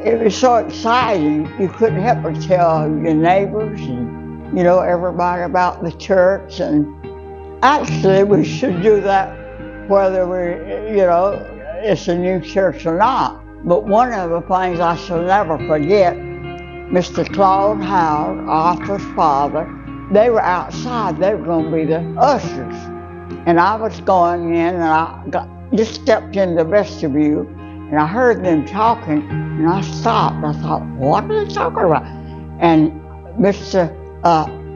it was so exciting. You couldn't help but tell your neighbors and, everybody about the church. And actually, we should do that whether it's a new church or not. But one of the things I shall never forget, Mr. Claude Howard, Arthur's father, they were outside. They were going to be the ushers. And I was going in, and I just stepped in the vestibule, and I heard them talking, and I stopped. I thought, what are they talking about? And Mr.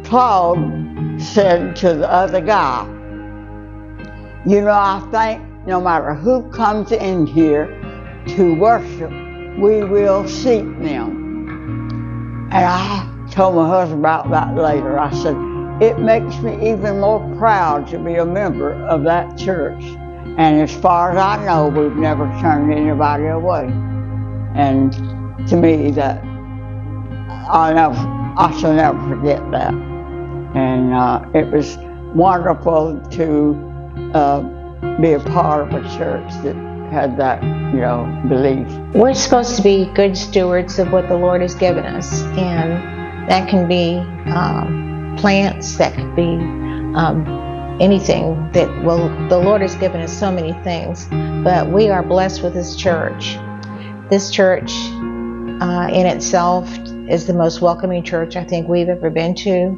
Claude said to the other guy, I think no matter who comes in here to worship, we will seek them. And I told my husband about that later. I said, it makes me even more proud to be a member of that church. And as far as I know, we've never turned anybody away. And to me, that I shall never forget that. And it was wonderful to be a part of a church that had that, belief. We're supposed to be good stewards of what the Lord has given us, and that can be plants, that could be anything that, the Lord has given us so many things, but we are blessed with this church. This church in itself is the most welcoming church I think we've ever been to.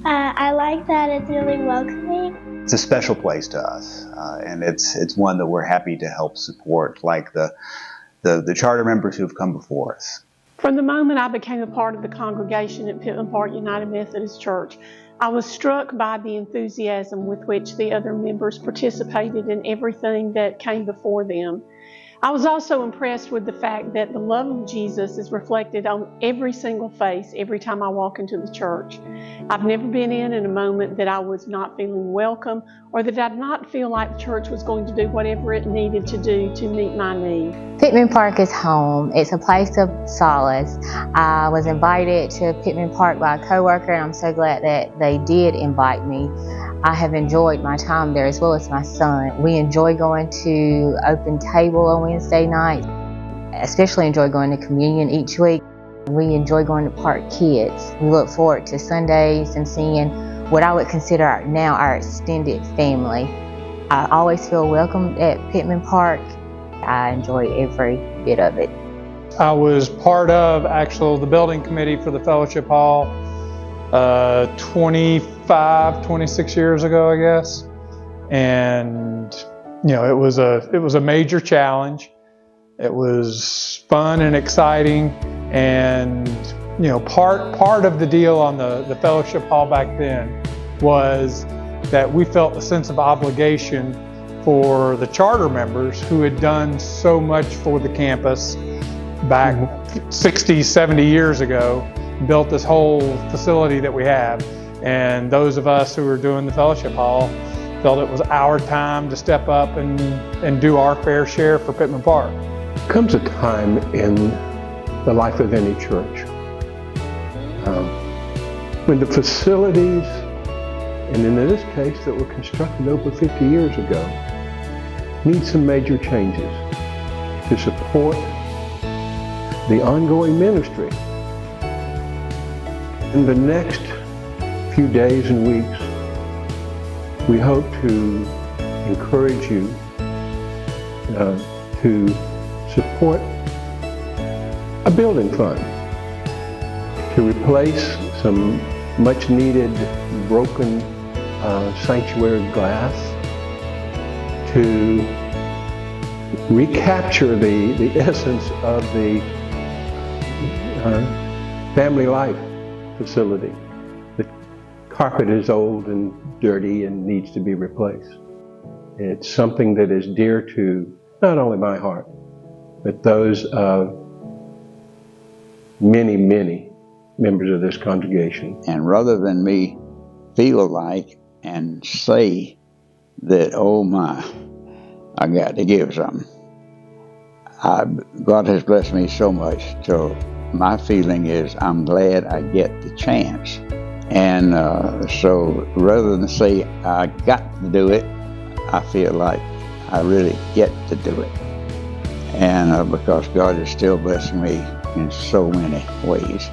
I like that it's really welcoming. It's a special place to us, and it's one that we're happy to help support, like the charter members who've come before us. From the moment I became a part of the congregation at Pittman Park United Methodist Church, I was struck by the enthusiasm with which the other members participated in everything that came before them. I was also impressed with the fact that the love of Jesus is reflected on every single face every time I walk into the church. I've never been in a moment that I was not feeling welcome, or that I did not feel like the church was going to do whatever it needed to do to meet my need. Pittman Park is home. It's a place of solace. I was invited to Pittman Park by a coworker, and I'm so glad that they did invite me. I have enjoyed my time there, as well as my son. We enjoy going to Open Table on Wednesday night. Especially enjoy going to communion each week. We enjoy going to Park Kids. We look forward to Sundays and seeing what I would consider our extended family. I always feel welcome at Pittman Park. I enjoy every bit of it. I was part of the building committee for the fellowship hall 26 years ago, I guess. And it was a major challenge. It was fun and exciting, and part of the deal on the fellowship hall back then was that we felt a sense of obligation for the charter members who had done so much for the campus back 60, 70 years ago, built this whole facility that we have. And those of us who were doing the fellowship hall felt it was our time to step up and do our fair share for Pittman Park. There comes a time in the life of any church when the facilities, and in this case that were constructed over 50 years ago, need some major changes to support the ongoing ministry. In the next few days and weeks, we hope to encourage you to support a building fund to replace some much needed broken sanctuary glass, to recapture the essence of the family life facility. The carpet is old and dirty and needs to be replaced. It's something that is dear to not only my heart, but those of many, many members of this congregation. And rather than me feel like and say that, oh my, I got to give something, God has blessed me so much, so my feeling is I'm glad I get the chance. And so rather than say I got to do it, I feel like I really get to do it. and because God is still blessing me in so many ways.